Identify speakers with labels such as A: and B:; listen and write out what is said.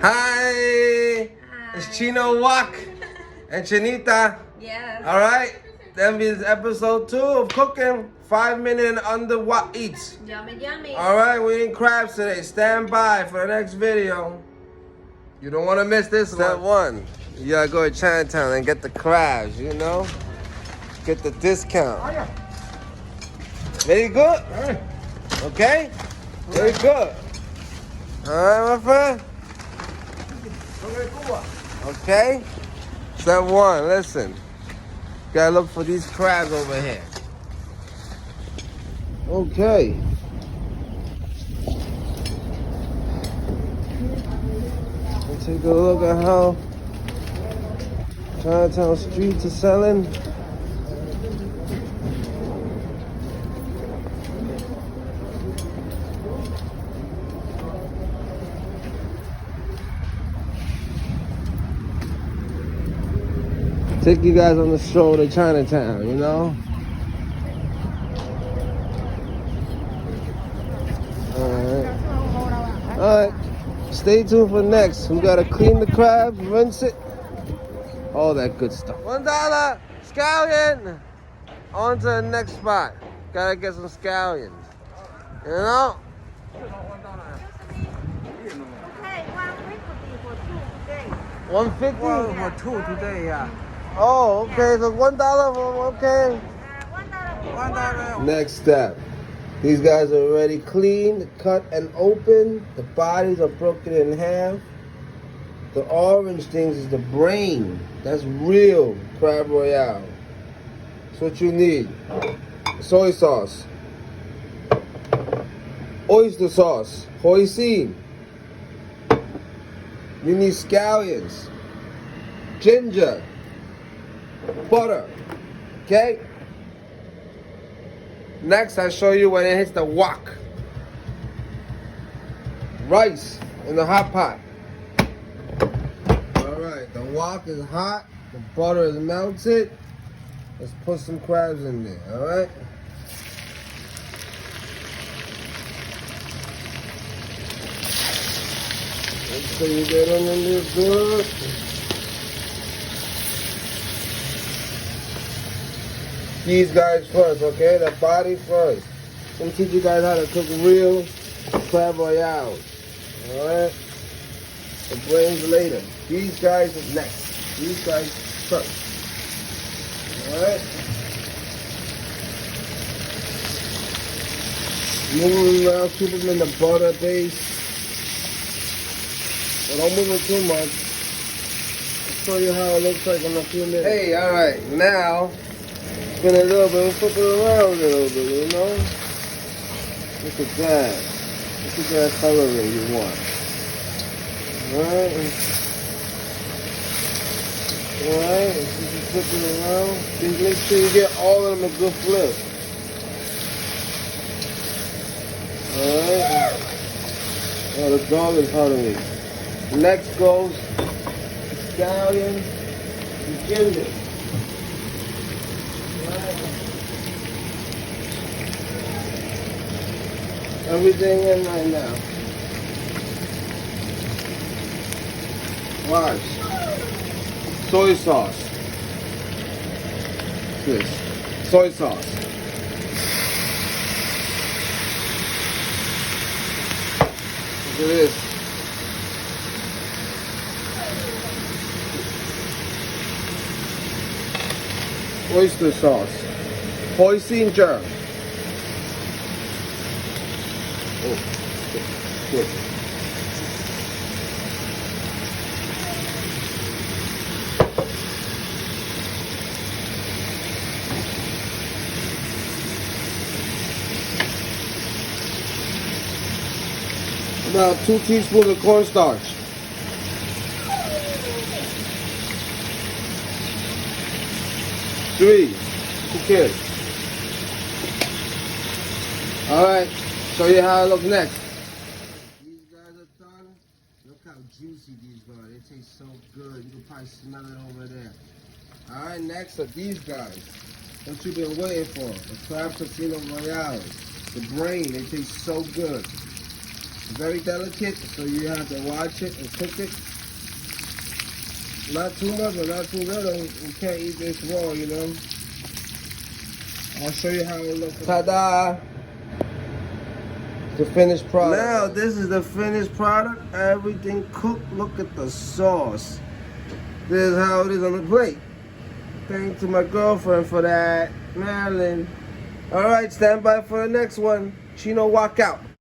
A: Hi! It's Chino Wok and Chinita.
B: Yes.
A: Alright? That means episode 2 of cooking. 5 minutes and under what eats.
B: Yummy, yummy.
A: Alright, we eating crabs today. Stand by for the next video. You don't want to miss this Step one. You gotta go to Chinatown and get the crabs, you know? Get the discount. Very good? Okay? Very good. Alright, my friend? Okay? Step 1, listen. Gotta look for these crabs over here. Okay. Let's take a look at how Chinatown streets are selling. Take you guys on the stroll to Chinatown, you know? Alright. Stay tuned for next. We gotta clean the crabs, rinse it, all that good stuff. $1 scallion. On to the next spot. Gotta get some scallions. You know?
B: Hey, 150 for 2 today.
A: 150
C: for 2 today, yeah.
A: Oh, okay. So $1 for okay.
B: $1
A: Next step. These guys are already cleaned, cut, and open. The bodies are broken in half. The orange things is the brain. That's real crab royale. That's what you need. Soy sauce. Oyster sauce. Hoisin. You need scallions. Ginger. Butter. Okay? Next, I'll show you when it hits the wok. Rice in the hot pot. Alright, the wok is hot. The butter is melted. Let's put some crabs in there, alright? Make sure you get them in there good. These guys first, okay? The body first. Let me teach you guys how to cook real crab royales. Alright? The brains later. These guys is next. These guys first. Alright? Move them around, keep them in the butter base. But don't move it too much. I'll show you how it looks like in a few minutes. Hey, alright, now spin a little bit, flip it around a little bit, you know? Look at that. Look at that coloring you want. Alright? Alright, just flip it around. Just make sure you get all of them a good flip. Alright? Oh, the dog is hungry. Next goes scallion and ginger. Everything in right now. Watch. Soy sauce. This. Soy sauce. Look at this. Oyster sauce. Hoisin germ. Oh, good. About 2 teaspoons of cornstarch. Three. Okay. Alright, show you how it looks next. These guys are done. Look how juicy these are. They taste so good. You can probably smell it over there. Alright, next are these guys. What you've been waiting for. The crab Casion Royale. The brain, they taste so good. Very delicate, so you have to watch it and cook it. Not too much, but not too little. You can't eat this raw, you know. I'll show you how it looks. Ta-da! The finished product. Now, this is the finished product. Everything cooked. Look at the sauce. This is how it is on the plate. Thanks to my girlfriend for that, Marilyn. All right, stand by for the next one. Chino Wok out.